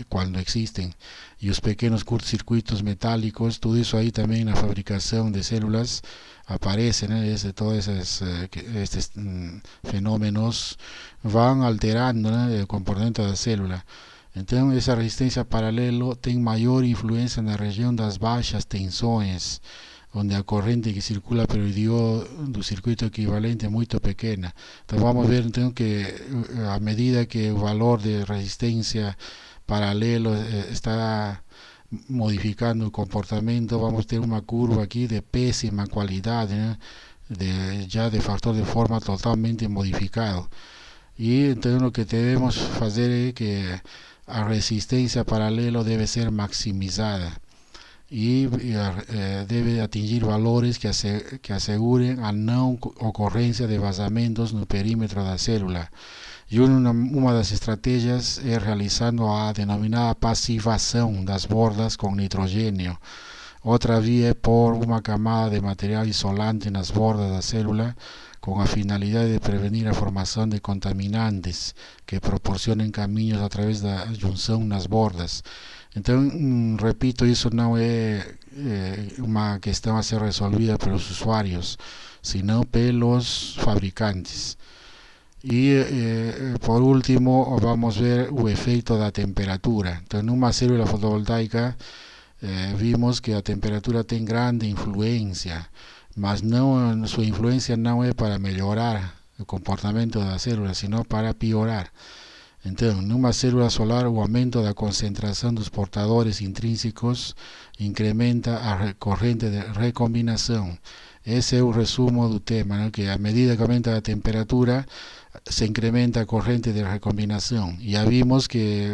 A: quando existem, e os pequenos curtos-circuitos metálicos, tudo isso aí também na fabricação de células aparece, né? Todos esses fenômenos vão alterando, né, o comportamento da célula. Então, essa resistência paralelo tem maior influência na região das baixas tensões, onde a corrente que circula pelo diodo do circuito equivalente é muito pequena. Então, vamos ver então que a medida que o valor de resistência paralelo está modificando o comportamento, vamos ter uma curva aqui de péssima qualidade, né? Já de fator de forma totalmente modificado. E então, o que devemos fazer é que a resistência paralelo deve ser maximizada e deve atingir valores que assegurem a não ocorrência de vazamentos no perímetro da célula. E uma das estratégias é realizando a denominada passivação das bordas com nitrogênio. Outra via é pôr uma camada de material isolante nas bordas da célula, con la finalidad de prevenir la formación de contaminantes que proporcionen caminos a través de la junción nas bordas. Entonces, repito, eso no es una cuestión a ser resolvida por los usuarios, sino por los fabricantes. Y por último, vamos a ver el efecto de la temperatura. Entonces, en una célula fotovoltaica vimos que la temperatura tiene grande influencia, mas não, sua influência não é para melhorar o comportamento da célula, sino para piorar. Então, numa célula solar, o aumento da concentração dos portadores intrínsecos incrementa a corrente de recombinação. Esse é o resumo do tema, né? Que à medida que aumenta a temperatura, se incrementa a corrente de recombinação. E já vimos que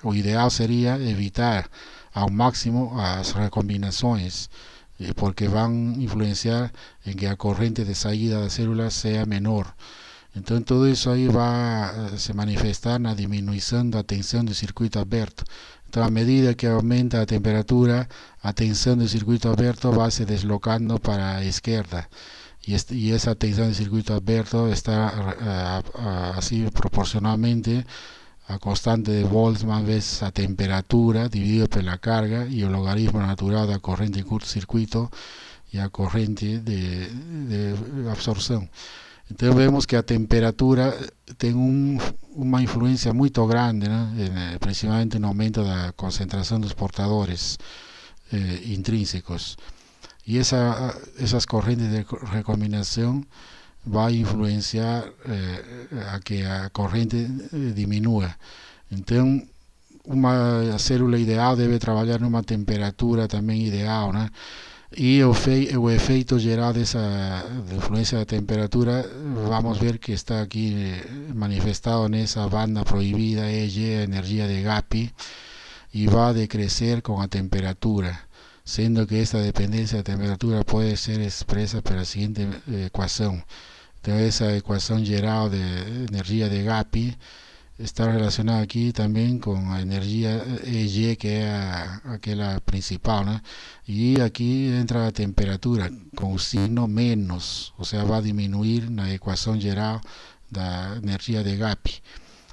A: o ideal seria evitar ao máximo as recombinações, porque van a influenciar en que la corriente de salida de las células sea menor. Entonces todo eso ahí va a se manifestar en la disminución de la tensión del circuito abierto. Entonces, a medida que aumenta la temperatura, la tensión del circuito abierto va se deslocando para la izquierda. Y esa tensión del circuito abierto está así proporcionalmente a constante de Boltzmann veces a temperatura dividido por la carga y el logaritmo natural de la corriente en cortocircuito y a corriente de absorción. Entonces vemos que a temperatura tiene una influencia muy grande, ¿no? Principalmente en el aumento de la concentración de los portadores intrínsecos. Y esas corrientes de recombinación va a influenciar a que a corrente diminua. Então, uma célula ideal deve trabalhar numa temperatura também ideal, né? E o efeito geral dessa influência da temperatura, vamos ver que está aqui manifestado nessa banda proibida EG, a energia de Gapi, e vai decrescer com a temperatura, sendo que esta dependência da temperatura pode ser expressa pela seguinte equação. Então, essa equação geral de energia de Gapi está relacionado aqui também com a energia EG, que é aquela principal, né? E aqui entra a temperatura com o signo menos, ou seja, vai diminuir na equação geral da energia de Gapi.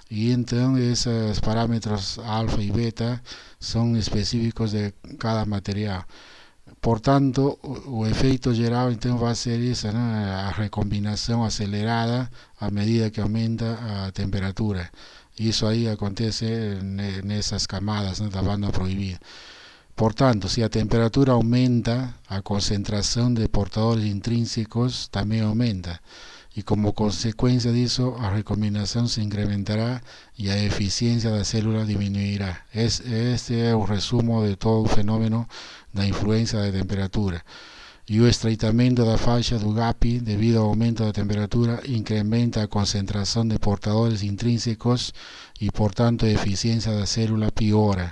A: E então esses parâmetros alfa e beta são específicos de cada material. Portanto, o efeito geral então vai ser isso, né? A recombinação acelerada à medida que aumenta a temperatura. Isso aí acontece nessas camadas, né, da banda proibida. Portanto, se a temperatura aumenta, a concentração de portadores intrínsecos também aumenta. E como consequência disso, a recombinação se incrementará e a eficiência da célula diminuirá. Este é o resumo de todo o fenômeno da influência da temperatura. E o estreitamento da faixa do Gapi, devido ao aumento da temperatura, incrementa a concentração de portadores intrínsecos e, portanto, a eficiência da célula piora.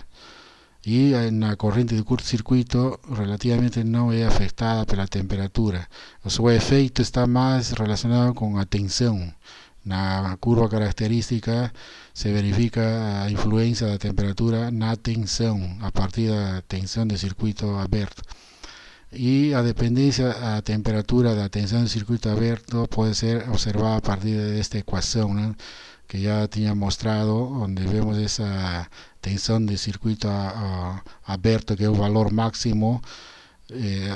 A: E na corrente de curto-circuito relativamente não é afetada pela temperatura. O seu efeito está mais relacionado com a tensão. Na curva característica se verifica a influência da temperatura na tensão, a partir da tensão de circuito aberto. E a dependência da temperatura da tensão do circuito aberto pode ser observada a partir desta equação, né, que já tinha mostrado, onde vemos essa tensão de circuito aberto, que é o valor máximo.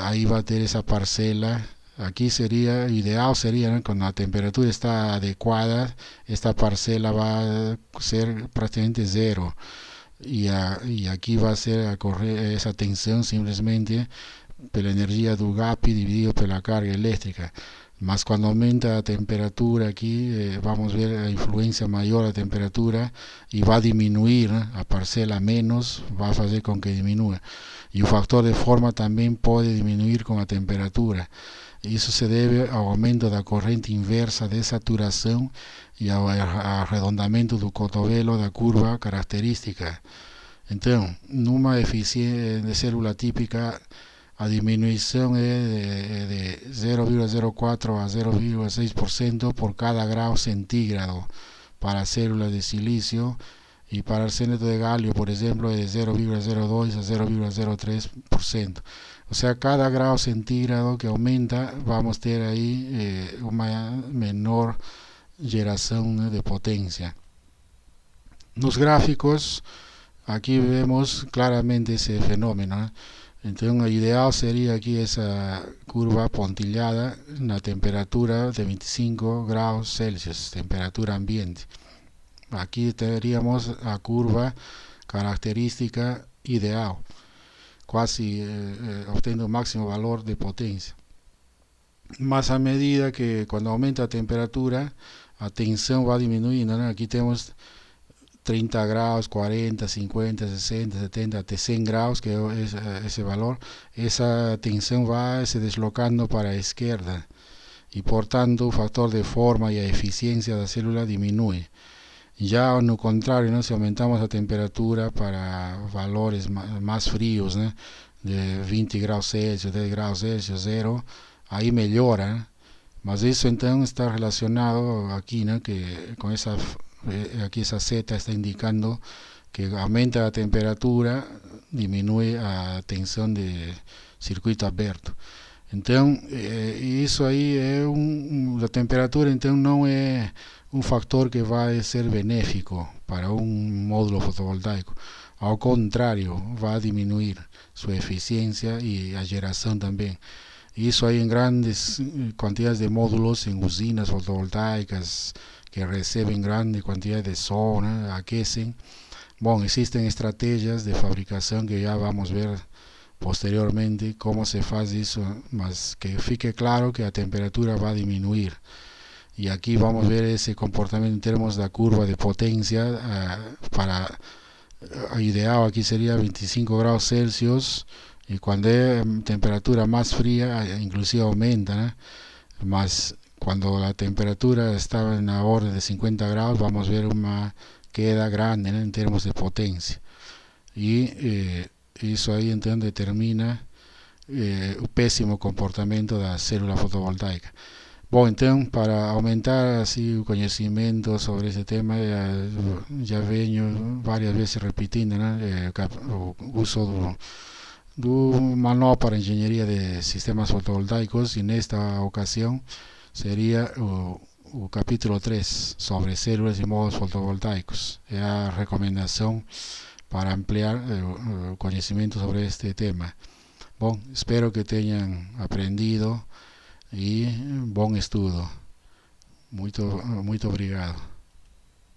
A: Aí vai ter essa parcela. Aqui seria, ideal seria, né, quando a temperatura está adequada, esta parcela vai ser praticamente zero. E aqui vai ser a correr essa tensão simplesmente pela energia do Gapi dividido pela carga elétrica. Mas quando aumenta a temperatura aqui, vamos ver a influência maior da temperatura e vai diminuir, né? A parcela menos vai fazer com que diminua. E o fator de forma também pode diminuir com a temperatura. Isso se deve ao aumento da corrente inversa de saturação e ao arredondamento do cotovelo da curva característica. Então, numa eficiência de célula típica, a diminuição é de 0,04 a 0,6% por cada grau centígrado para células de silício, e para arsénico de galio, por exemplo, é de 0,02 a 0,03%. O sea, cada grau centígrado que aumenta, vamos ter aí uma menor geração, né, de potência. Nos gráficos, aqui vemos claramente esse fenômeno, né? Então, o ideal seria aqui essa curva pontilhada na temperatura de 25 graus Celsius, temperatura ambiente. Aqui teríamos a curva característica ideal, quase obtendo o máximo valor de potência. Mas a medida que quando aumenta a temperatura, a tensão vai diminuindo, né? Aqui temos 30 graus, 40, 50, 60, 70, até 100 graus, que é esse valor. Essa tensão vai se deslocando para a esquerda e, portanto, o fator de forma e a eficiência da célula diminui. Já no contrário, né, se aumentamos a temperatura para valores mais frios, né, de 20 graus Celsius, 10 graus Celsius, zero, aí melhora, né? Mas isso então está relacionado aqui, né, que com essa aqui essa seta está indicando que aumenta a temperatura, diminui a tensão de circuito aberto. Então, isso aí é a temperatura então não é um fator que vai ser benéfico para um módulo fotovoltaico. Ao contrário, vai diminuir sua eficiência e a geração também. Isso aí em grandes quantidades de módulos, em usinas fotovoltaicas que recebem grande quantidade de sol, né, aquecem. Bom, existem estratégias de fabricação que já vamos ver posteriormente como se faz isso, mas que fique claro que a temperatura vai diminuir. E aqui vamos ver esse comportamento em termos da curva de potência. Para a ideal aqui seria 25 graus Celsius, e quando é temperatura mais fria, inclusive aumenta, né? Mas quando a temperatura está na ordem de 50 graus, vamos ver uma queda grande, né, em termos de potência. E isso aí então determina o péssimo comportamento da célula fotovoltaica. Bom, então, para aumentar assim, o conhecimento sobre esse tema, já venho várias vezes repetindo, né, o uso do manual para engenharia de sistemas fotovoltaicos, e nesta ocasião seria o capítulo 3 sobre células e módulos fotovoltaicos. É a recomendação para ampliar o conhecimento sobre este tema. Bom, espero que tenham aprendido e bom estudo. Muito obrigado.